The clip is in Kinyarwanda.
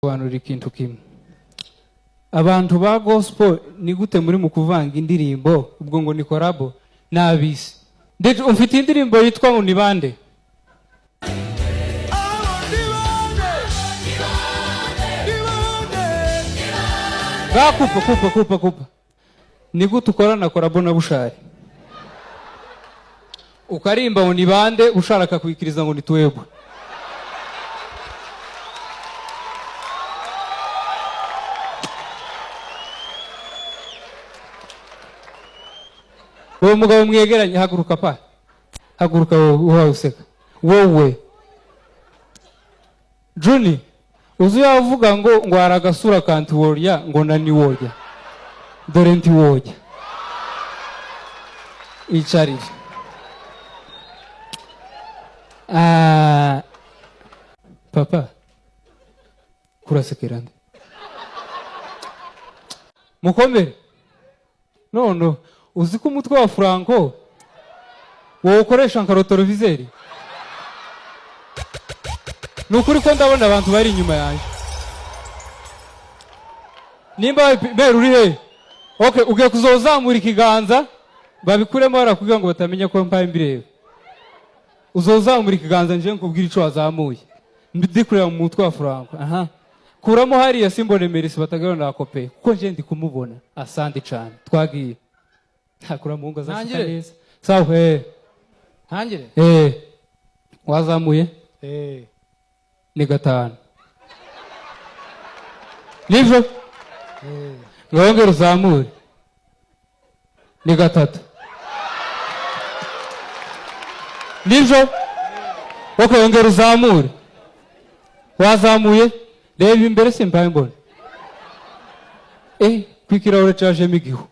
Sobanura ikintu kimwe. Abantu ba gospel ni gute muri mu kuvanga indirimbo ubwo ngo ni korabo nabisi. Ndetse umfite indirimbo yitwa ngo ni bande? Kupa. Ni gute ukorana korabo na Bushari? Ukarimba ngo ni bande ushaka kwikiriza ngo ni twebwe. Uwo mugabo mwegeranye haguruka pa. Haguruka wowe useka. Wowe. Juni, uzu yavuga ngo aragasura kanti worya ngo nani woja. Dore nti woja. Icharije. Papa. Kurasekerande. Mukomere. No. Uzi ko umutwe wa Franco wowe ukoresha nkarotorovizeri? Nukuri ko ndabona abantu bari inyuma yaje. Nimba uri he? Okay, ugiye kuzozamura ikiganza babikuremo barakubwira ngo batamenya ko mpaye mbirebe. Uzozamura ikiganza nje nkubwira ico wazamuye. Ndikurira mu mutwe wa Franco. Aha. Kuramo hariya simbone Merisi batagara na kope. Kuko nje ndi kumubona. Asante cyane. Twagiye. Hakura mungu azashika neza. Sawa Hangire? Wazamuye? Ni gatanu. Nivyo? Ngongera uzamure. Ni gatatu. Nivyo? Okay, ongera uzamure. Wazamuye? Reba imbere simbaye mbona. Kwikirahure caje migihu.